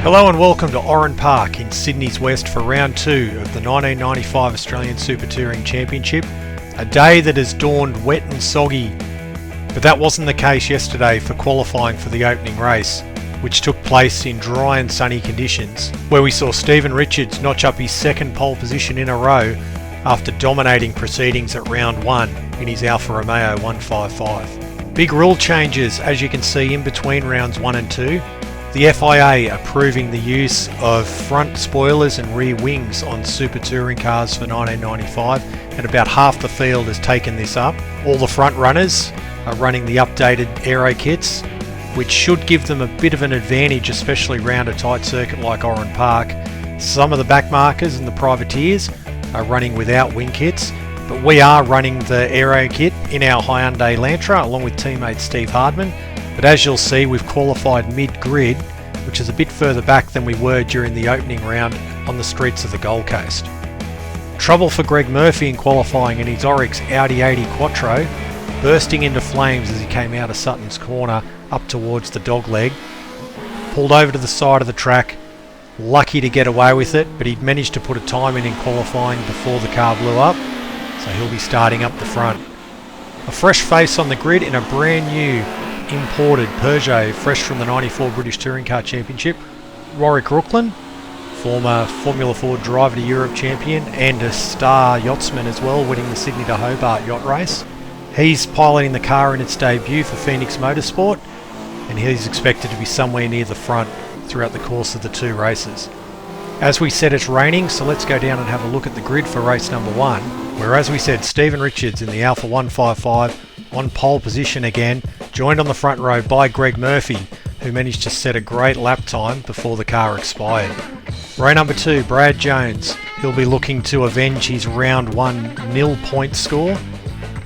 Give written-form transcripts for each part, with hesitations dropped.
Hello and welcome to Oran Park in Sydney's West for round 2 of the 1995 Australian Super Touring Championship. A day that has dawned wet and soggy, but that wasn't the case yesterday for qualifying for the opening race, which took place in dry and sunny conditions, where we saw Stephen Richards notch up his second pole position in a row after dominating proceedings at round 1 in his Alfa Romeo 155. Big rule changes, as you can see, in between rounds 1 and 2. The FIA approving the use of front spoilers and rear wings on Super Touring cars for 1995, and about half the field has taken this up. All the front runners are running the updated aero kits, which should give them a bit of an advantage, especially round a tight circuit like Oran Park. Some of the backmarkers and the privateers are running without wing kits, but we are running the aero kit in our Hyundai Elantra along with teammate Steve Hardman. But as you'll see, we've qualified mid-grid, which is a bit further back than we were during the opening round on the streets of the Gold Coast. Trouble for Greg Murphy in qualifying in his Oryx Audi 80 Quattro, bursting into flames as he came out of Sutton's corner up towards the dogleg. Pulled over to the side of the track, lucky to get away with it, but he'd managed to put a time in qualifying before the car blew up, so he'll be starting up the front. A fresh face on the grid in a brand new imported Peugeot, fresh from the 94 British Touring Car Championship. Warwick Rooklin, former Formula Ford Driver to Europe champion and a star yachtsman as well, winning the Sydney to Hobart yacht race. He's piloting the car in its debut for Phoenix Motorsport, and he's expected to be somewhere near the front throughout the course of the 2 races. As we said, it's raining, so let's go down and have a look at the grid for race number 1, where, as we said, Stephen Richards in the Alfa 155 on pole position again, joined on the front row by Greg Murphy, who managed to set a great lap time before the car expired. Row number 2, Brad Jones. He'll be looking to avenge his round 1 nil point score,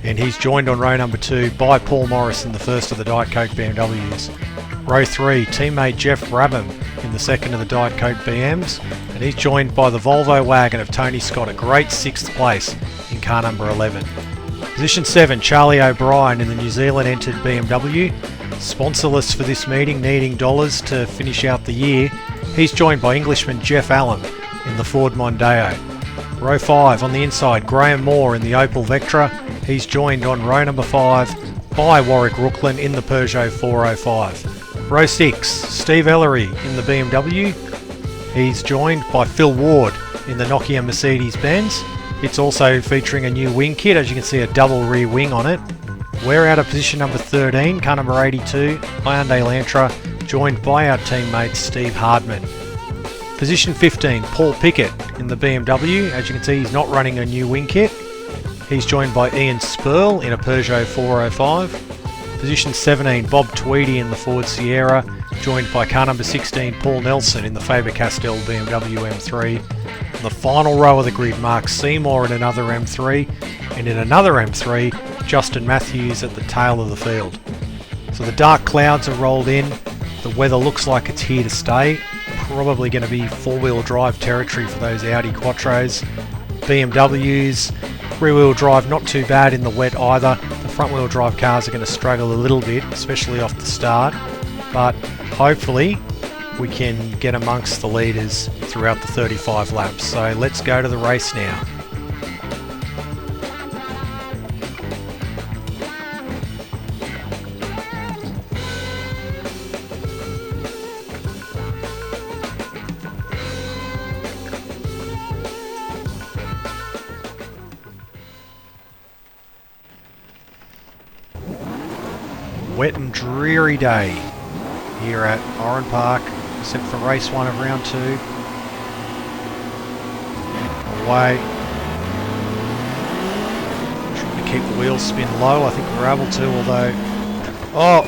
and he's joined on row number 2 by Paul Morrison, the first of the Diet Coke BMWs. Row 3, teammate Jeff Brabham in the second of the Diet Coke BMs, and he's joined by the Volvo wagon of Tony Scott, a great 6th place in car number 11. Position 7, Charlie O'Brien in the New Zealand entered BMW, sponsorless for this meeting, needing dollars to finish out the year. He's joined by Englishman Jeff Allen in the Ford Mondeo. Row 5, on the inside, Graham Moore in the Opel Vectra. He's joined on row number 5 by Warwick Rooklin in the Peugeot 405. Row 6, Steve Ellery in the BMW. He's joined by Phil Ward in the Nokia Mercedes-Benz. It's also featuring a new wing kit, as you can see, a double rear wing on it. We're out of position number 13, car number 82, Hyundai Elantra, joined by our teammate Steve Hardman. Position 15, Paul Pickett in the BMW. As you can see, he's not running a new wing kit. He's joined by Ian Spurl in a Peugeot 405. Position 17, Bob Tweedy in the Ford Sierra, joined by car number 16, Paul Nelson in the Faber-Castell BMW M3. In the final row of the grid, Mark Seymour in another M3, and in another M3, Justin Matthews at the tail of the field. So the dark clouds are rolled in, the weather looks like it's here to stay, probably going to be 4-wheel drive territory for those Audi Quattros. BMWs, rear-wheel drive not too bad in the wet either. The front-wheel drive cars are going to struggle a little bit, especially off the start, but hopefully we can get amongst the leaders throughout the 35 laps. So let's go to the race now. Wet and dreary day here at Oran Park, except for race 1 of round 2. Away. Trying to keep the wheel spin low. I think we're able to, although... Oh!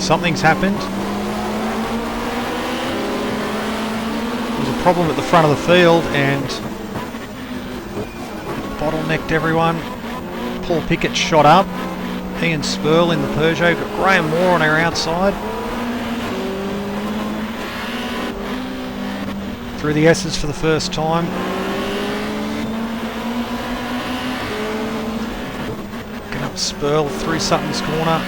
Something's happened. There's a problem at the front of the field and bottlenecked everyone. Paul Pickett shot up. Ian Spurl in the Peugeot. Got Graham Moore on our outside. Through the S's for the first time. Get up Spurl through Sutton's corner.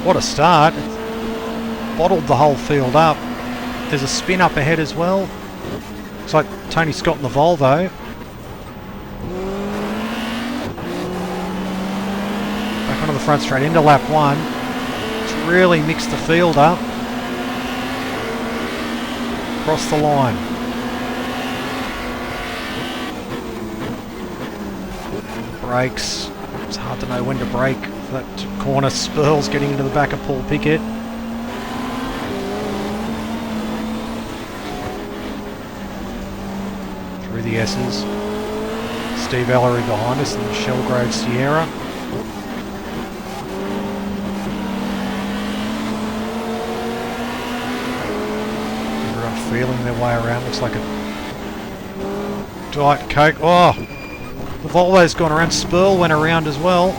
What a start. Bottled the whole field up. There's a spin up ahead as well. Looks like Tony Scott in the Volvo. Back onto the front straight into lap 1. It's really mixed the field up. Across the line. Brakes. It's hard to know when to brake. That corner, Spurl's getting into the back of Paul Pickett. Through the S's. Steve Ellery behind us in the Shellgrove Sierra. Everyone feeling their way around. Looks like a Diet Coke. Oh! The Volvo's gone around. Spurl went around as well.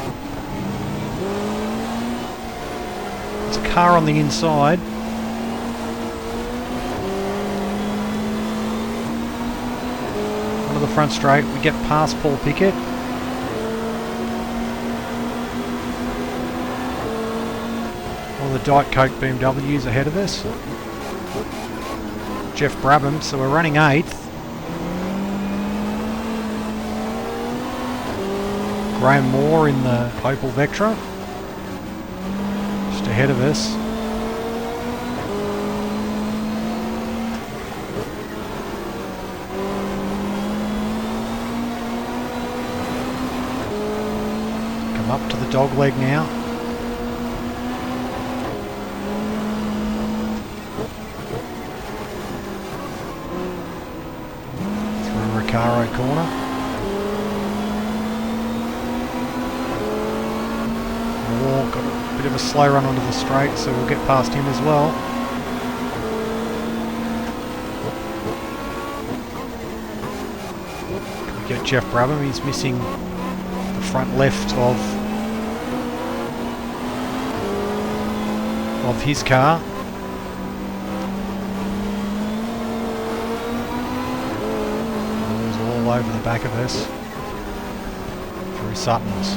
There's a car on the inside. Onto the front straight. We get past Paul Pickett. All the Diet Coke BMWs ahead of us. Jeff Brabham. So we're running 8th. Graham Moore in the Opel Vectra, just ahead of us. Come up to the dogleg now. Through Recaro corner. Got a bit of a slow run onto the straight, so we'll get past him as well. We get Jeff Brabham. He's missing the front left of his car. It's all over the back of us. Through Sutton's.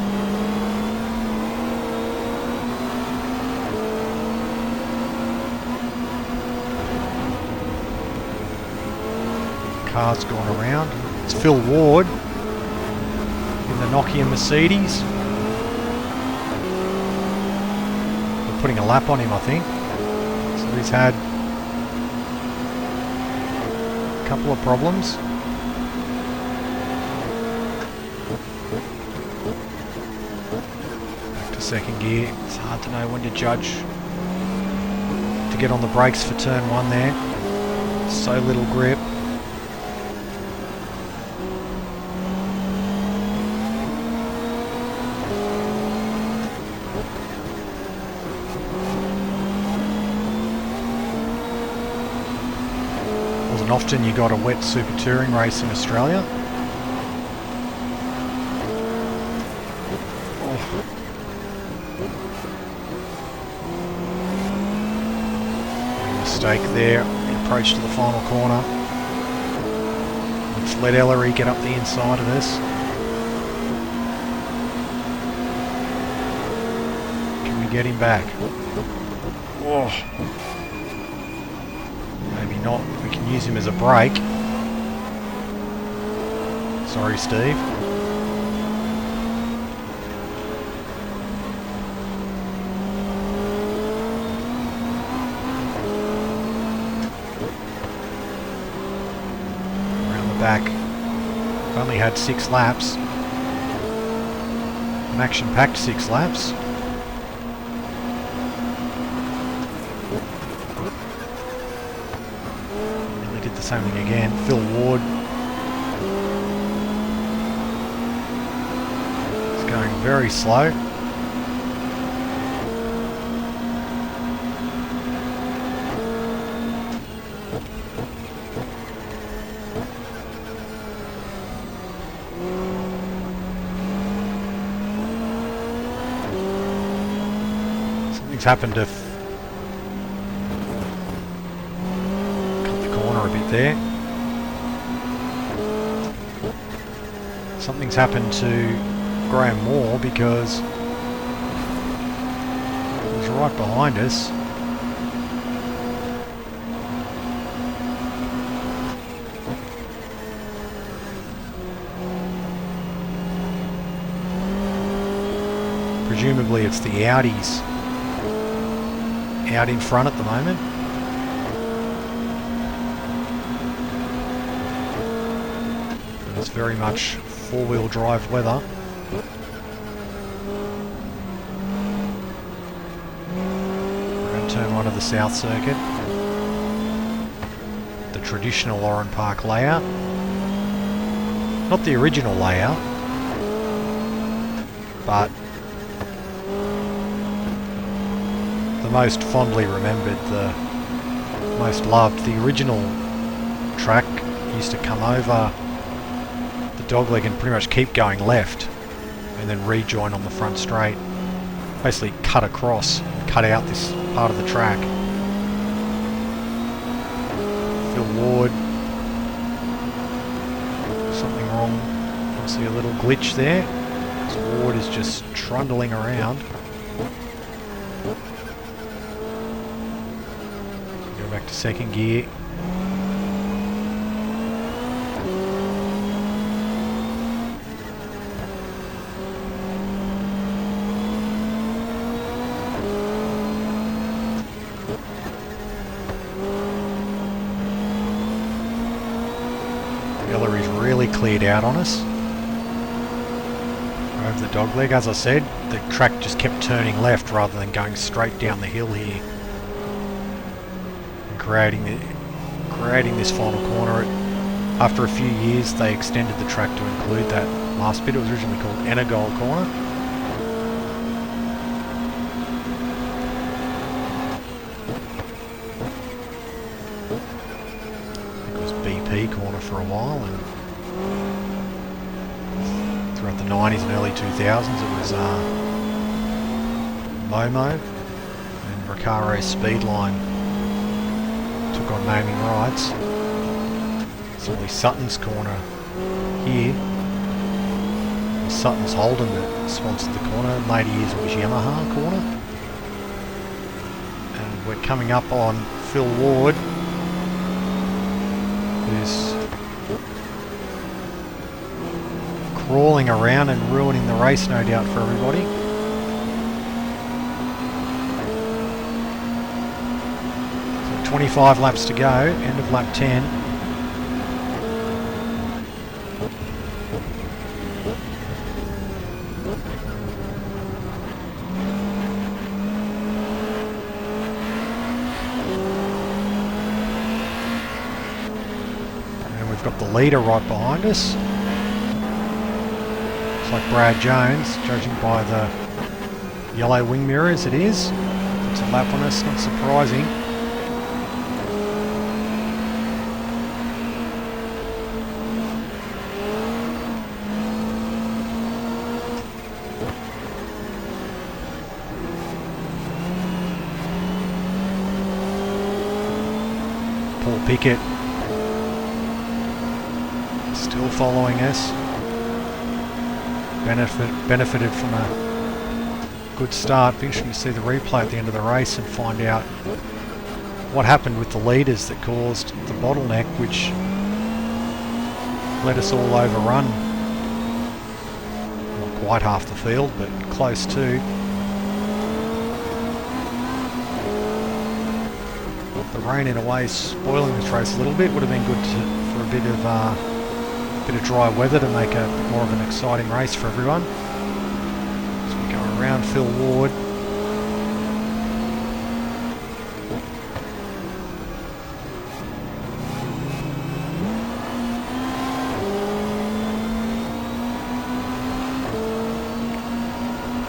Car's gone around. It's Phil Ward in the Nokia Mercedes. We're putting a lap on him, I think. So he's had a couple of problems. Back to second gear. It's hard to know when to judge. To get on the brakes for turn 1 there. So little grip. Often you got a wet super touring race in Australia. Mistake there, the approach to the final corner. Let's let Ellery get up the inside of us. Can we get him back? Oh. Maybe not. We can use him as a brake. Sorry, Steve. Around the back. We've only had 6 laps. An action-packed 6 laps. Same thing again. Phil Ward is going very slow. Something's happened to a bit there. Something's happened to Graham Moore because he's right behind us. Presumably it's the Audis out in front at the moment. It's very much four-wheel drive weather. Around turn one of the South Circuit. The traditional Oran Park layout. Not the original layout, but the most fondly remembered, the most loved. The original track used to come over the dogleg and pretty much keep going left and then rejoin on the front straight. Basically cut across, cut out this part of the track. Phil Ward. Something wrong. I see a little glitch there. This Ward is just trundling around. Go back to second gear. Gallery's really cleared out on us. Over the dogleg, as I said, the track just kept turning left rather than going straight down the hill here. And creating this final corner. After a few years they extended the track to include that last bit. It was originally called Enagol Corner. BP corner for a while, and throughout the 90s and early 2000s it was Momo, and Recaro Speedline took on naming rights. Simply Sutton's corner here. Sutton's Holden that sponsored the corner. Later years it was Yamaha corner. And we're coming up on Phil Ward, who's crawling around and ruining the race, no doubt, for everybody. So 25 laps to go, end of lap 10. We've got the leader right behind us. It's like Brad Jones, judging by the yellow wing mirrors it is. It's a lap on us, not surprising. Paul Pickett still following us. Benefited from a good start. Be interesting to see the replay at the end of the race and find out what happened with the leaders that caused the bottleneck, which let us all overrun. Not quite half the field, but close to. The rain in a way is spoiling this race a little bit. Would have been good for a bit of dry weather to make a bit more of an exciting race for everyone. So we go around Phil Ward.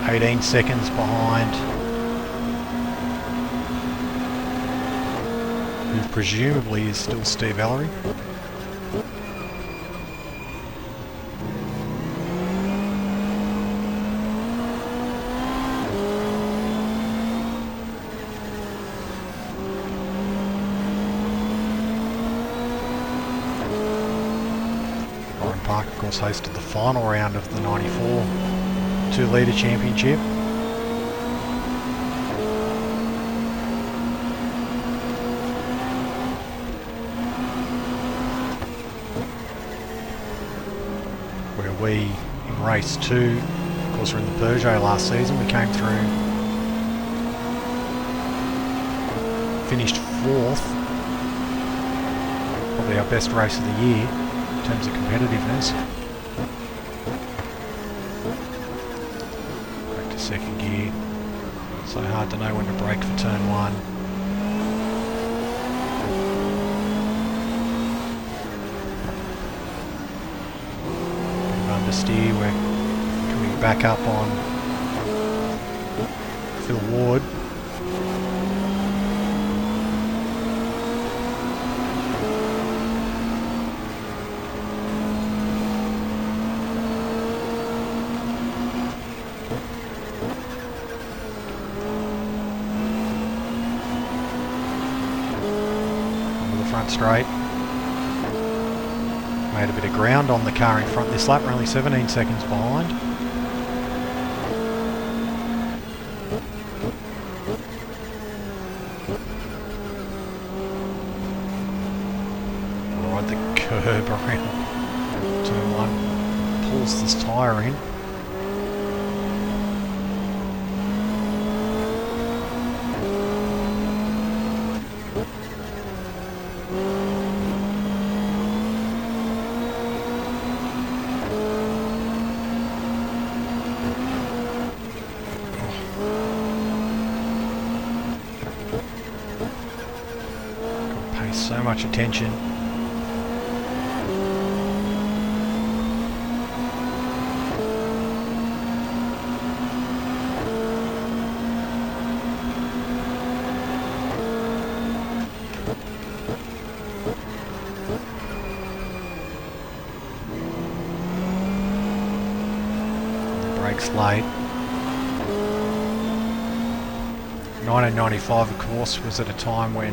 "18 seconds behind," who presumably is still Steve Ellery. Oran Park, of course, hosted the final round of the 94 2-litre championship. we, in race 2, of course we're in the Peugeot last season, we came through, finished 4th, probably our best race of the year in terms of competitiveness. Back to second gear, so hard to know when to brake for turn 1. Understeer, we're coming back up on Phil Ward. Onto the front straight. Made a bit of ground on the car in front this lap, we're only 17 seconds behind. Ride the curb around turn 1, pulls this tyre in. So much attention. Brakes late. 1995, of course, was at a time when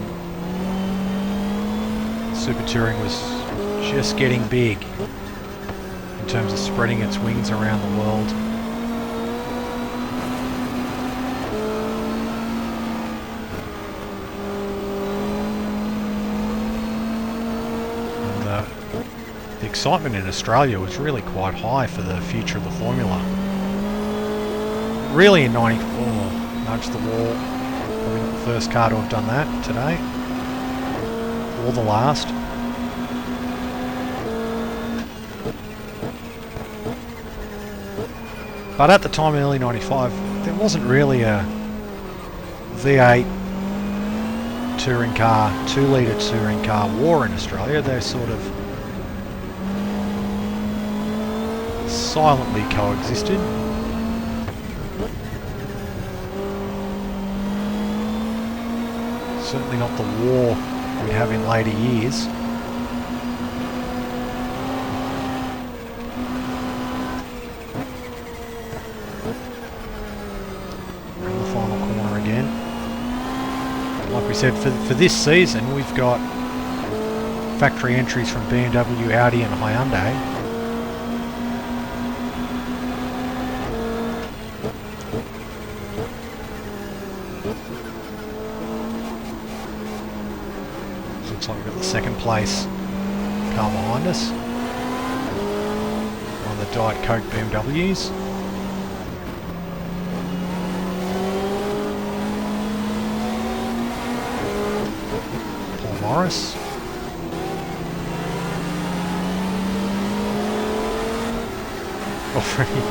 Super Touring was just getting big in terms of spreading its wings around the world. And the excitement in Australia was really quite high for the future of the Formula. Really in 94, nudge the wall, probably not the first car to have done that today. Or the last. But at the time in early 95, there wasn't really a V8 touring car, 2-litre touring car war in Australia. They sort of silently coexisted. Certainly not the war we'd have in later years. And the final corner again. Like we said, for this season we've got factory entries from BMW, Audi and Hyundai. Looks like we've got the second place car behind us. One of the Diet Coke BMWs. Paul Morris. Already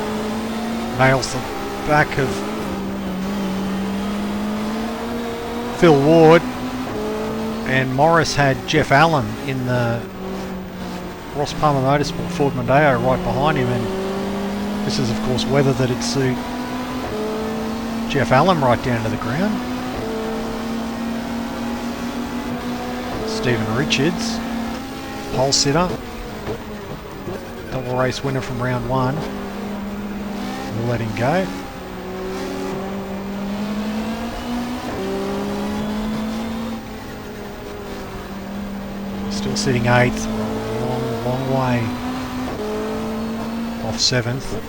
nails the back of Phil Ward. And Morris had Jeff Allen in the Ross Palmer Motorsport Ford Mondeo right behind him, and this is of course weather that'd suit Jeff Allen right down to the ground. Stephen Richards, pole sitter, double race winner from round 1. We'll let him go. Still sitting 8th, long way off 7th.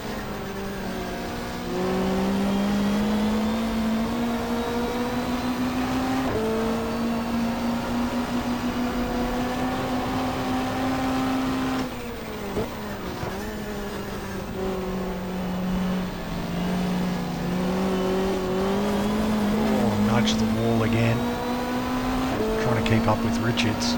much of the wall again. Trying to keep up with Richards.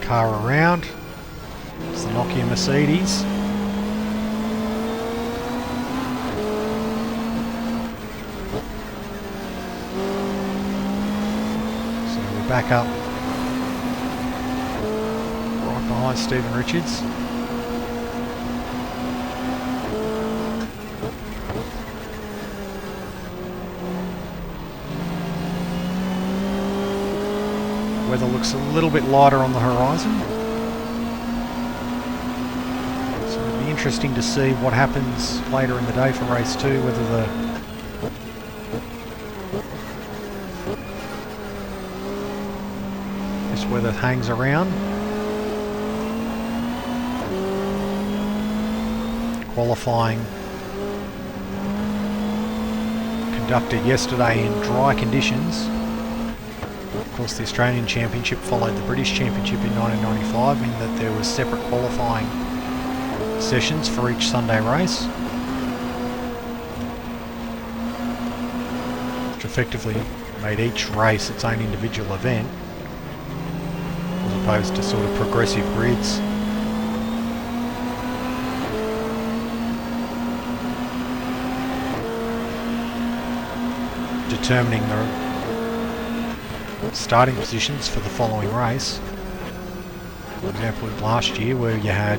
Car around. It's the Nokia Mercedes. So we're back up right behind Stephen Richards. Weather looks a little bit lighter on the horizon. So it'll be interesting to see what happens later in the day for race 2, whether this weather hangs around. Qualifying conducted yesterday in dry conditions. Of course, the Australian Championship followed the British Championship in 1995 in that there were separate qualifying sessions for each Sunday race, which effectively made each race its own individual event, as opposed to sort of progressive grids. Determining the starting positions for the following race. For example, last year where you had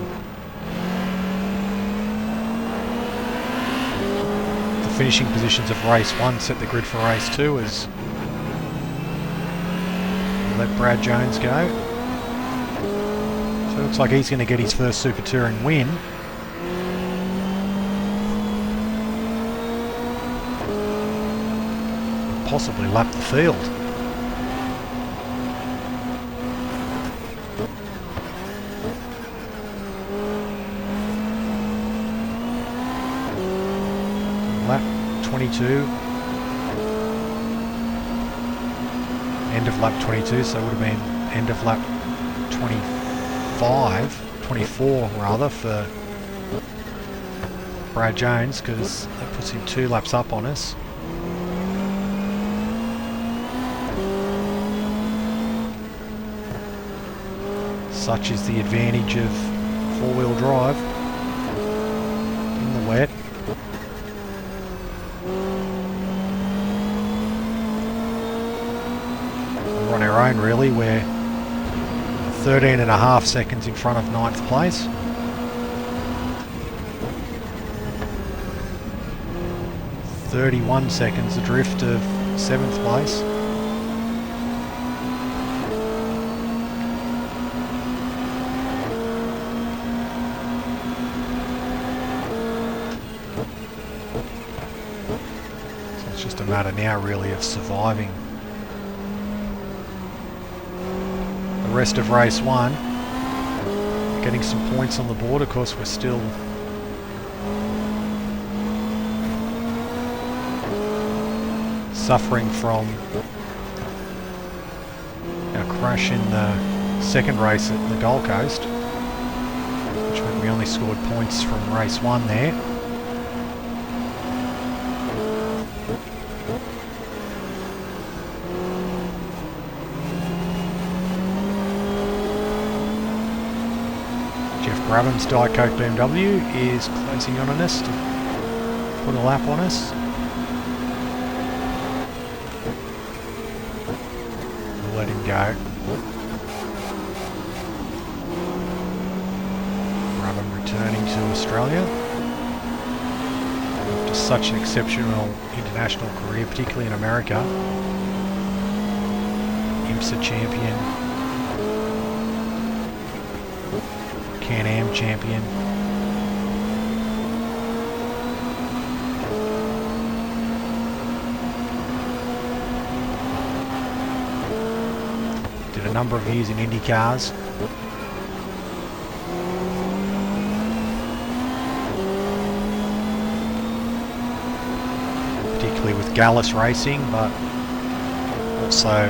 the finishing positions of race 1 set the grid for race 2 as we let Brad Jones go. So it looks like he's going to get his first Super Touring win. Possibly lap the field. Lap 22, end of lap 22, so it would have been end of lap 24 rather for Brad Jones, because that puts him 2 laps up on us. Such is the advantage of four-wheel drive in the wet. We're on our own really, we're 13.5 seconds in front of 9th place. .31 seconds adrift of 7th place. So it's just a matter now really of surviving the rest of race 1, getting some points on the board. Of course, we're still suffering from our crash in the second race at the Gold Coast, which meant we only scored points from race 1 there. Jeff Brabham's Diet Coke BMW is closing on us to put a lap on us. We'll let him go. Brabham returning to Australia after such an exceptional international career, particularly in America. IMSA champion, Can-Am champion. Did a number of years in Indy cars. Particularly particularly with Gallus Racing, but also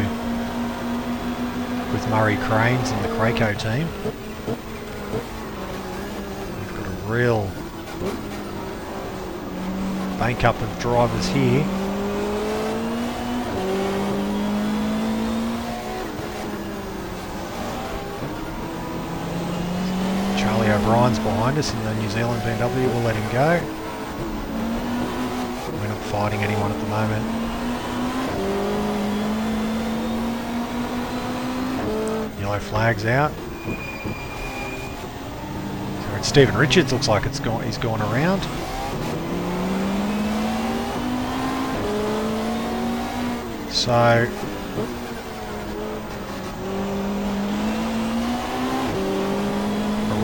with Murray Cranes and the Craco team. We've got a real bank up of drivers here. Charlie O'Brien's behind us in the New Zealand BMW. We'll let him go. We're not fighting anyone at the moment. Yellow flag's out. So it's Stephen Richards. Looks like he's gone around. So a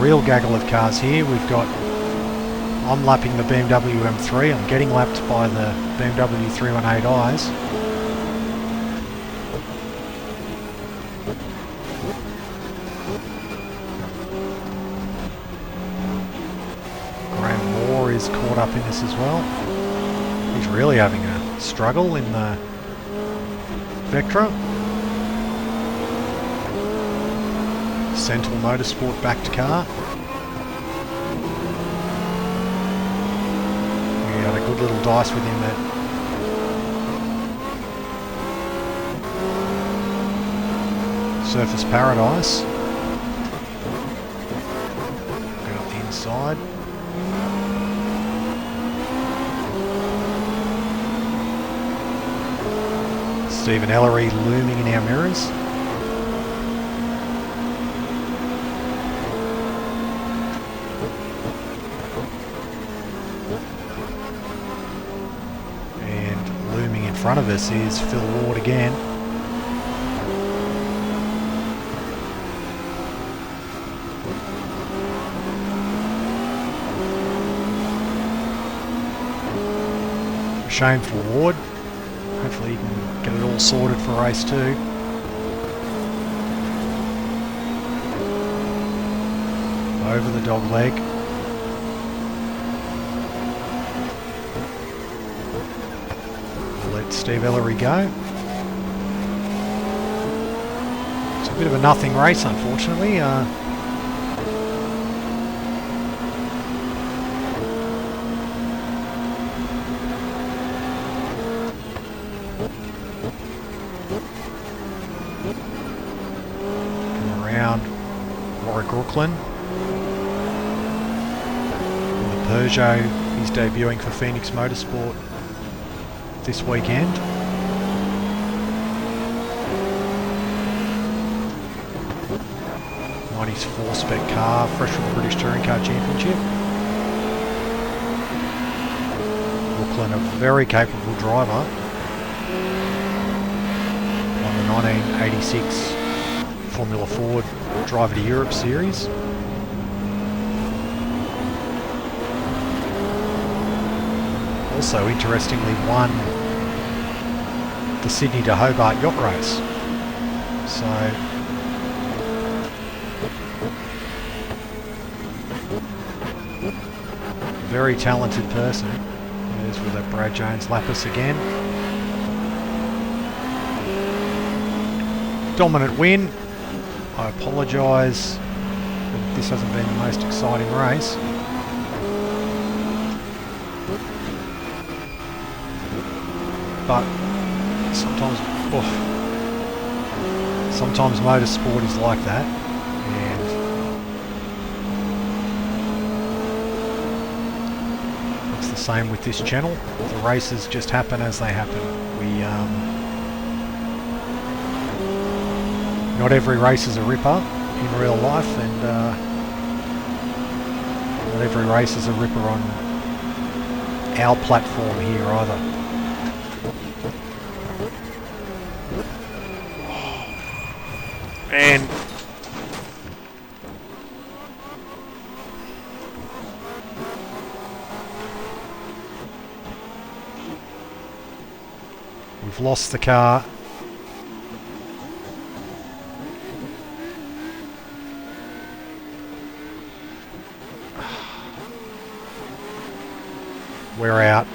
real gaggle of cars here. I'm lapping the BMW M3. I'm getting lapped by the BMW 318i's. Is caught up in this as well. He's really having a struggle in the Vectra. Sentinel Motorsport backed car. We had a good little dice with him at Surface Paradise. Go up the inside. Stephen Ellery looming in our mirrors. And looming in front of us is Phil Ward again. Shame for Ward. Hopefully he can get it all sorted for race 2. Over the dog leg. Let Steve Ellery go. It's a bit of a nothing race, unfortunately. Brooklyn. The Peugeot is debuting for Phoenix Motorsport this weekend. '90s 4-spec car, fresh from the British Touring Car Championship. Brooklyn, a very capable driver. Won the 1986 Formula Ford Driver to Europe series. Also, interestingly, won the Sydney to Hobart yacht race. So, very talented person. There's with that Brad Jones Lapis again. Dominant win. I apologise that this hasn't been the most exciting race. But sometimes motorsport is like that, and it's the same with this channel. The races just happen as they happen. Not every race is a ripper in real life, and not every race is a ripper on our platform here either. And we've lost the car. We're out.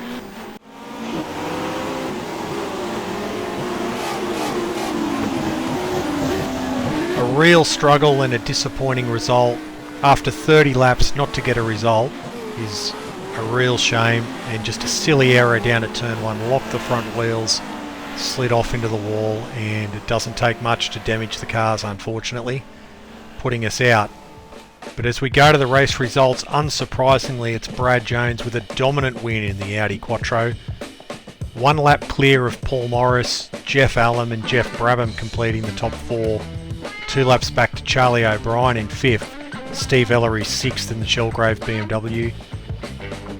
real struggle and a disappointing result. After 30 laps not to get a result is a real shame, and just a silly error down at turn 1. Locked the front wheels, slid off into the wall, and it doesn't take much to damage the cars, unfortunately, putting us out. But as we go to the race results, unsurprisingly it's Brad Jones with a dominant win in the Audi Quattro. 1 lap clear of Paul Morris, Jeff Allam and Jeff Brabham completing the top 4. 2 laps back to Charlie O'Brien in 5th, Steve Ellery 6th in the Shelgrave BMW.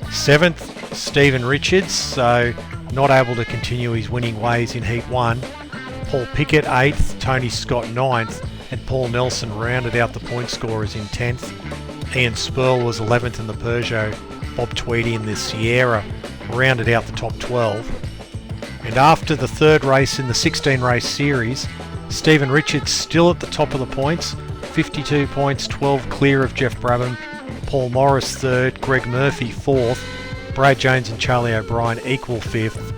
7th, Stephen Richards, so not able to continue his winning ways in Heat 1. Paul Pickett 8th, Tony Scott 9th, and Paul Nelson rounded out the point scorers in 10th. Ian Spurl was 11th in the Peugeot. Bob Tweedy in the Sierra rounded out the top 12. And after the 3rd race in the 16 race series, Stephen Richards still at the top of the points, 52 points, 12 clear of Jeff Brabham. Paul Morris 3rd, Greg Murphy 4th, Brad Jones and Charlie O'Brien equal 5th.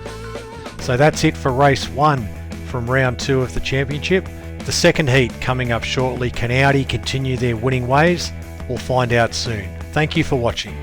So that's it for race 1 from round 2 of the championship. The second heat coming up shortly. Can Audi continue their winning ways? We'll find out soon. Thank you for watching.